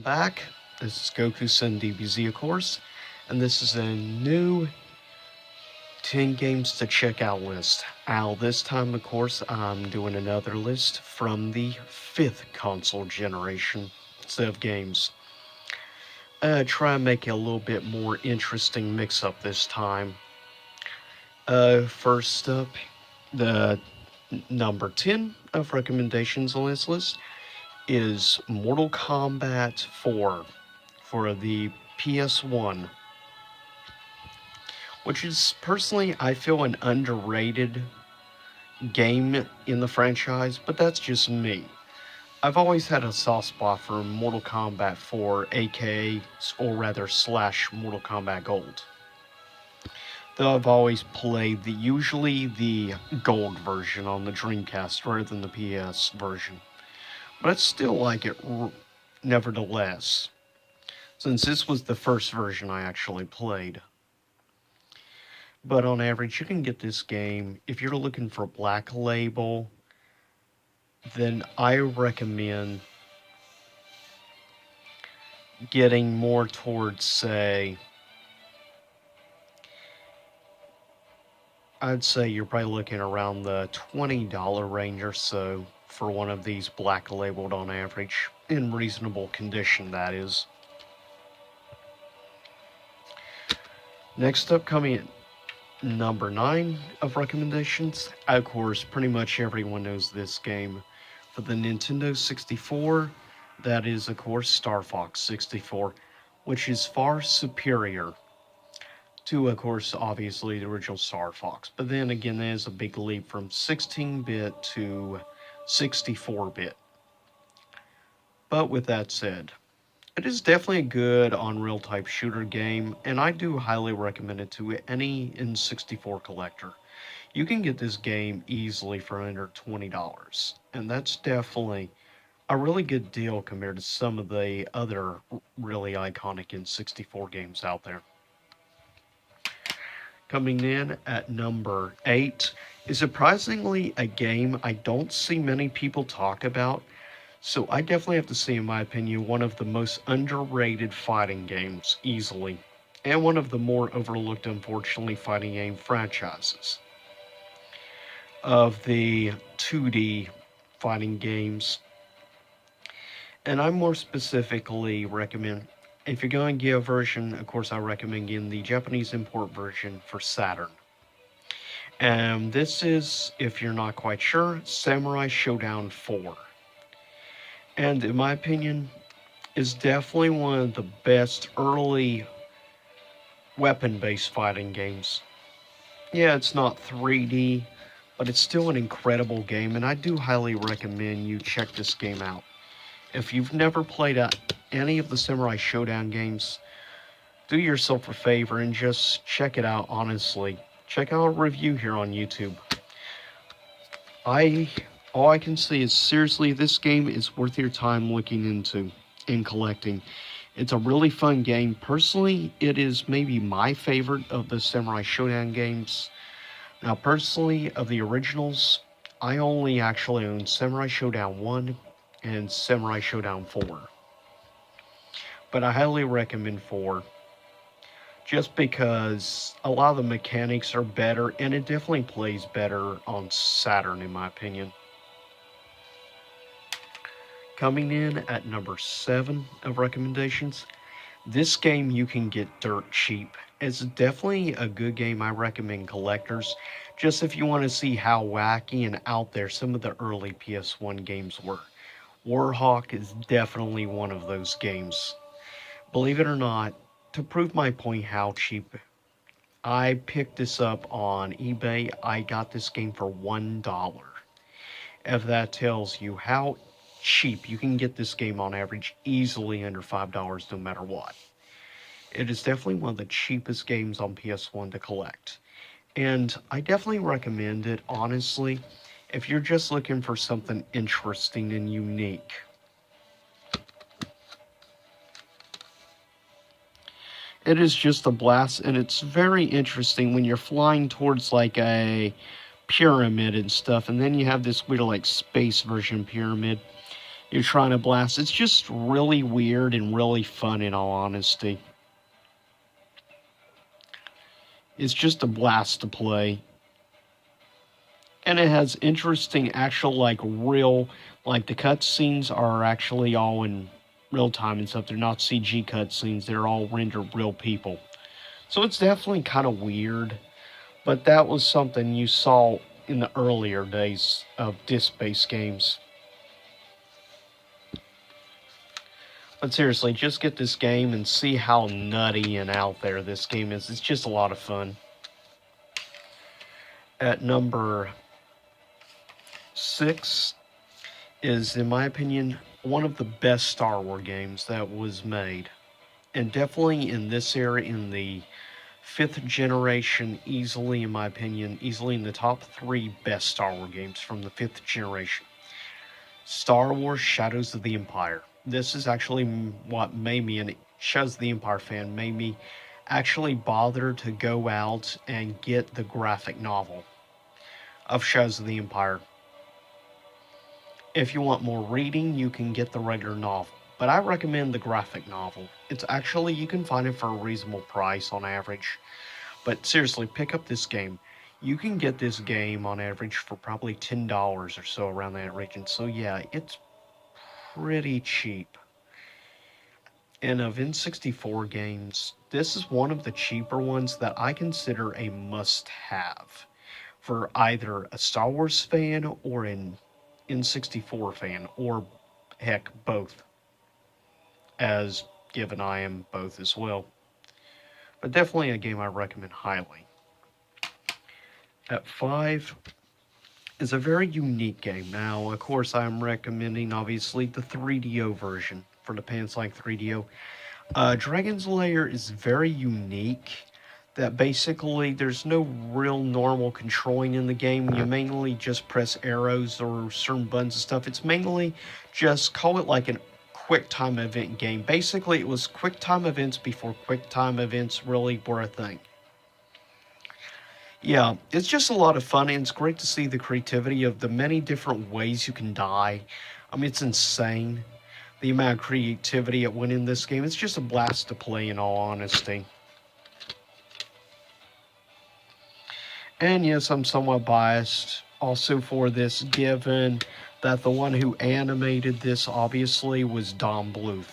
Back. This is Goku Sun DBZ, of course, and this is a new 10 games to check out list. This time, of course, I'm doing another list from the 5th console generation set of games. Try and make it a little bit more interesting mix up this time. First up, the number 10 of recommendations on this list is Mortal Kombat 4 for the PS1, which is personally, I feel, an underrated game in the franchise, but that's just me. I've always had a soft spot for Mortal Kombat 4, aka, or rather, slash Mortal Kombat Gold. Though I've always played usually the Gold version on the Dreamcast rather than the PS version. But I still like it nevertheless, since this was the first version I actually played. But on average, you can get this game, if you're looking for Black Label, then I recommend getting more towards, say, I'd say you're probably looking around the $20 range or so for one of these Black Labeled on average, in reasonable condition, that is. Next up, coming at number 9 of recommendations, of course, pretty much everyone knows this game. For the Nintendo 64, that is, of course, Star Fox 64, which is far superior to, of course, obviously the original Star Fox. But then again, there's a big leap from 16-bit to 64-bit. But with that said, it is definitely a good Unreal type shooter game, and I do highly recommend it to any N64 collector. You can get this game easily for under $20, and that's definitely a really good deal compared to some of the other really iconic N64 games out there. Coming in at number 8 is surprisingly a game I don't see many people talk about, so I definitely have to say, in my opinion, one of the most underrated fighting games, easily, and one of the more overlooked, unfortunately, fighting game franchises of the 2D fighting games. And I more specifically recommend, if you're going to get a version, of course, I recommend getting the Japanese import version for Saturn. And this is, if you're not quite sure, Samurai Shodown 4. And in my opinion, is definitely one of the best early weapon-based fighting games. Yeah, it's not 3D, but it's still an incredible game, and I do highly recommend you check this game out. If you've never played any of the Samurai Shodown games, do yourself a favor and just check it out, honestly. Check out a review here on YouTube. All I can say is, seriously, this game is worth your time looking into and collecting. It's a really fun game. Personally, it is maybe my favorite of the Samurai Shodown games. Now, personally, of the originals, I only actually own Samurai Shodown 1 and Samurai Shodown 4. But I highly recommend 4, just because a lot of the mechanics are better, and it definitely plays better on Saturn, in my opinion. Coming in at number 7 of recommendations, this game you can get dirt cheap. It's definitely a good game I recommend collectors, just if you want to see how wacky and out there some of the early PS1 games were. Warhawk is definitely one of those games. Believe it or not, to prove my point how cheap, I picked this up on eBay. I got this game for $1. If that tells you how cheap you can get this game on average, easily under $5 no matter what. It is definitely one of the cheapest games on PS1 to collect. And I definitely recommend it, honestly, if you're just looking for something interesting and unique. It is just a blast, and it's very interesting when you're flying towards like a pyramid and stuff, and then you have this weird like space version pyramid. You're trying to blast. It's just really weird and really fun, in all honesty. It's just a blast to play. And it has interesting, actual, like, real, like, the cutscenes are actually all in real time and stuff. They're not CG cutscenes, they're all rendered real people. So it's definitely kind of weird. But that was something you saw in the earlier days of disc-based games. But seriously, just get this game and see how nutty and out there this game is. It's just a lot of fun. At number 6 is, in my opinion, one of the best Star Wars games that was made. And definitely in this era, in the 5th generation, easily, in my opinion, easily in the top 3 best Star Wars games from the 5th generation. Star Wars Shadows of the Empire. This is actually what made me a Shadows of the Empire fan, made me actually bother to go out and get the graphic novel of Shadows of the Empire. If you want more reading, you can get the regular novel, but I recommend the graphic novel. It's actually, you can find it for a reasonable price on average. But seriously, pick up this game. You can get this game on average for probably $10 or so, around that region. So yeah, it's pretty cheap. And of N64 games, this is one of the cheaper ones that I consider a must-have for either a Star Wars fan or an N64 fan, or heck, both, as given I am both as well. But definitely a game I recommend highly. At 5 is a very unique game. Now, of course, I'm recommending, obviously, the 3DO version for the Panasonic 3DO. Dragon's Lair is very unique, that basically there's no real normal controlling in the game. You mainly just press arrows or certain buttons and stuff. It's mainly just, call it like an quick time event game. Basically, it was quick time events before quick time events really were a thing. Yeah, it's just a lot of fun, and it's great to see the creativity of the many different ways you can die. I mean, it's insane, the amount of creativity that went in this game. It's just a blast to play, in all honesty. And yes, I'm somewhat biased also for this, given that the one who animated this obviously was Don Bluth.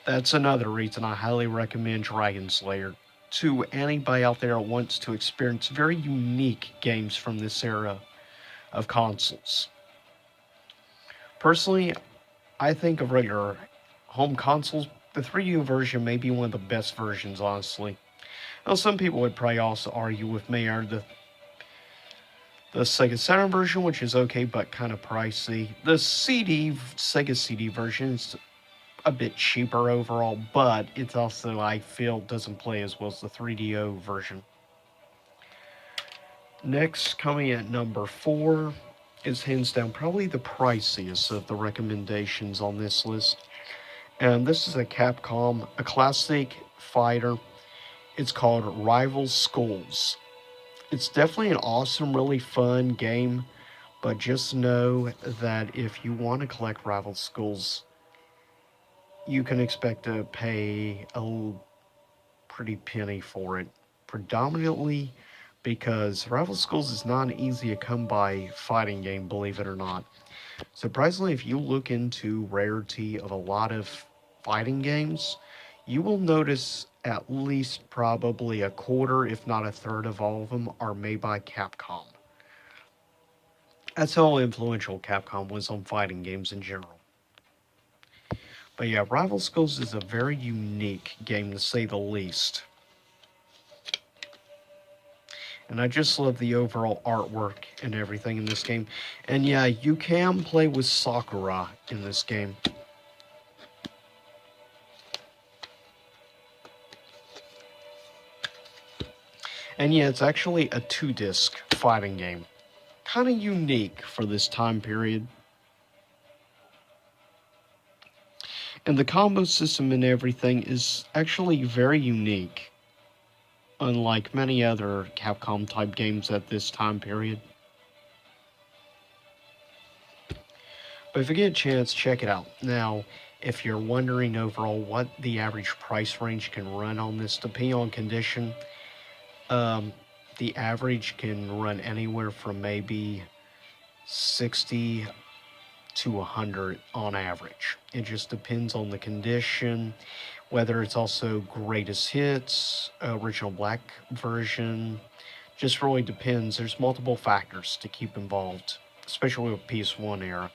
That's another reason I highly recommend Dragon's Lair to anybody out there who wants to experience very unique games from this era of consoles. Personally, I think of regular home consoles, the 3U version may be one of the best versions, honestly. Now, some people would probably also argue with me, or the Sega Saturn version, which is okay but kind of pricey. The Sega CD version is a bit cheaper overall, but it's also, I feel, doesn't play as well as the 3DO version. Next, coming at number 4, is hands down probably the priciest of the recommendations on this list. And this is a Capcom, a classic fighter. It's called Rival Schools. It's definitely an awesome, really fun game, but just know that if you want to collect Rival Schools, you can expect to pay a pretty penny for it. Predominantly because Rival Schools is not an easy to come by fighting game, believe it or not. Surprisingly, if you look into rarity of a lot of fighting games, you will notice at least probably a quarter, if not a third of all of them are made by Capcom. That's how influential Capcom was on fighting games in general. But yeah, Rival Schools is a very unique game, to say the least. And I just love the overall artwork and everything in this game. And yeah, you can play with Sakura in this game. And yeah, it's actually a 2-disc fighting game. Kind of unique for this time period. And the combo system and everything is actually very unique, unlike many other Capcom type games at this time period. But if you get a chance, check it out. Now, if you're wondering overall what the average price range can run on this, depending on condition, um, the average can run anywhere from maybe 60 to 100 on average. It just depends on the condition, whether it's also greatest hits, original black version. Just really depends. There's multiple factors to keep involved, especially with PS1 era.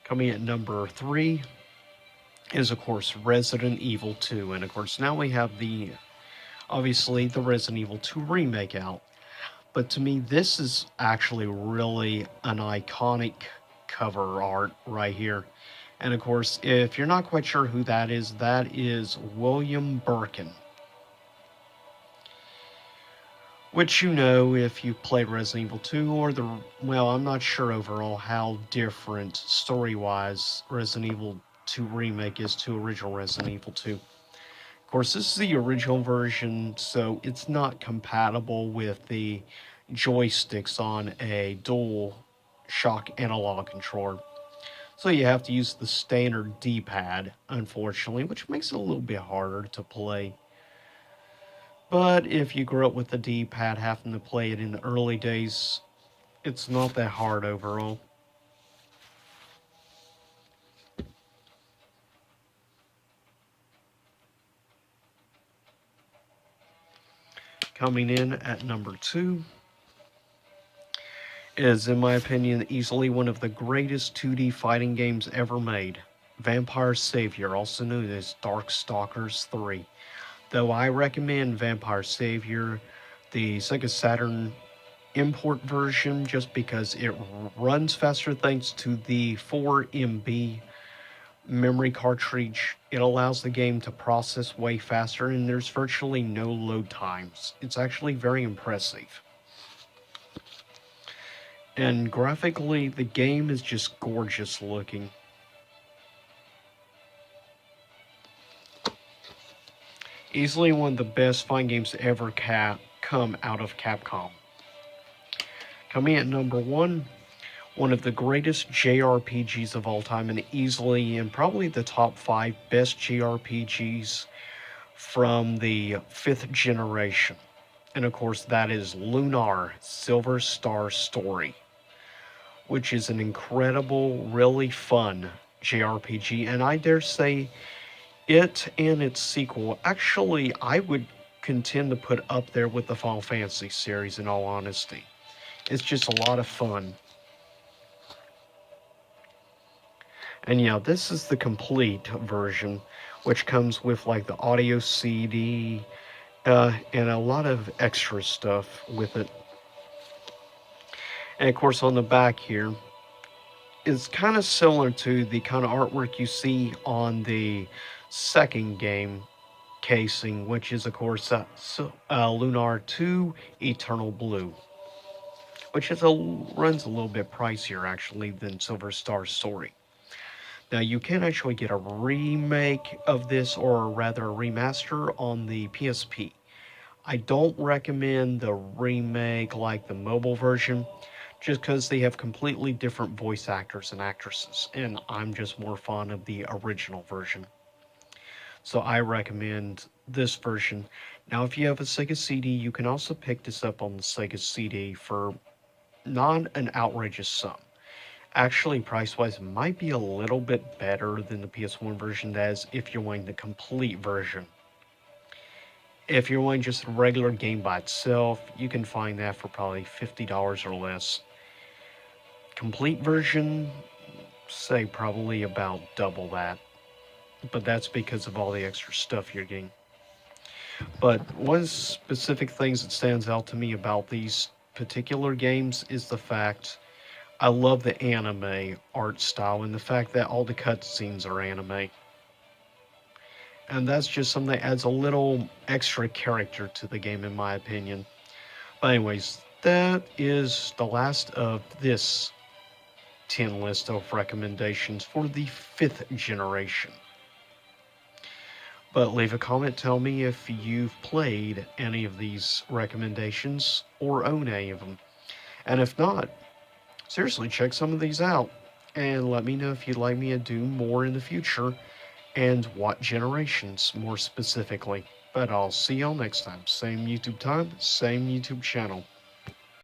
Coming at number 3 is, of course, Resident Evil 2. And, of course, now we have obviously, the Resident Evil 2 remake out. But to me, this is actually really an iconic cover art right here. And, of course, if you're not quite sure who that is William Birkin. Which you know if you played Resident Evil 2 or well, I'm not sure overall how different story-wise Resident Evil 2 Remake is to original Resident Evil 2. Of course, this is the original version, so it's not compatible with the joysticks on a dual shock analog controller. So you have to use the standard D-pad, unfortunately, which makes it a little bit harder to play. But if you grew up with the D-pad having to play it in the early days, it's not that hard overall. Coming in at number 2 is, in my opinion, easily one of the greatest 2D fighting games ever made. Vampire Savior, also known as Darkstalkers 3. Though I recommend Vampire Savior, the Sega Saturn import version, just because it runs faster thanks to the 4 MB memory cartridge. It allows the game to process way faster, and there's virtually no load times. It's actually very impressive. And graphically, the game is just gorgeous looking. Easily one of the best fighting games to ever come out of Capcom. Coming at number 1, one of the greatest JRPGs of all time, and easily in probably the top 5 best JRPGs from the 5th generation. And of course, that is Lunar Silver Star Story, which is an incredible, really fun JRPG, and I dare say it and its sequel, actually, I would contend to put up there with the Final Fantasy series, in all honesty. It's just a lot of fun. And yeah, this is the complete version, which comes with like the audio CD and a lot of extra stuff with it. And of course, on the back here, is kind of similar to the kind of artwork you see on the second game casing, which is, of course, Lunar 2 Eternal Blue, which runs a little bit pricier, actually, than Silver Star Story. Now, you can actually get a remake of this, or rather a remaster, on the PSP. I don't recommend the remake like the mobile version, just because they have completely different voice actors and actresses, and I'm just more fond of the original version. So I recommend this version. Now, if you have a Sega CD, you can also pick this up on the Sega CD for not an outrageous sum. Actually, price-wise, it might be a little bit better than the PS1 version, that is, if you're wanting the complete version. If you're wanting just the regular game by itself, you can find that for probably $50 or less. Complete version, say probably about double that. But that's because of all the extra stuff you're getting. But one specific things that stands out to me about these particular games is the fact I love the anime art style and the fact that all the cutscenes are anime. And that's just something that adds a little extra character to the game, in my opinion. But anyways, that is the last of this 10 list of recommendations for the 5th generation. But leave a comment, tell me if you've played any of these recommendations or own any of them. And if not, Seriously, check some of these out and let me know if you'd like me to do more in the future and what generations more specifically. But I'll see y'all next time. Same YouTube time, same YouTube channel.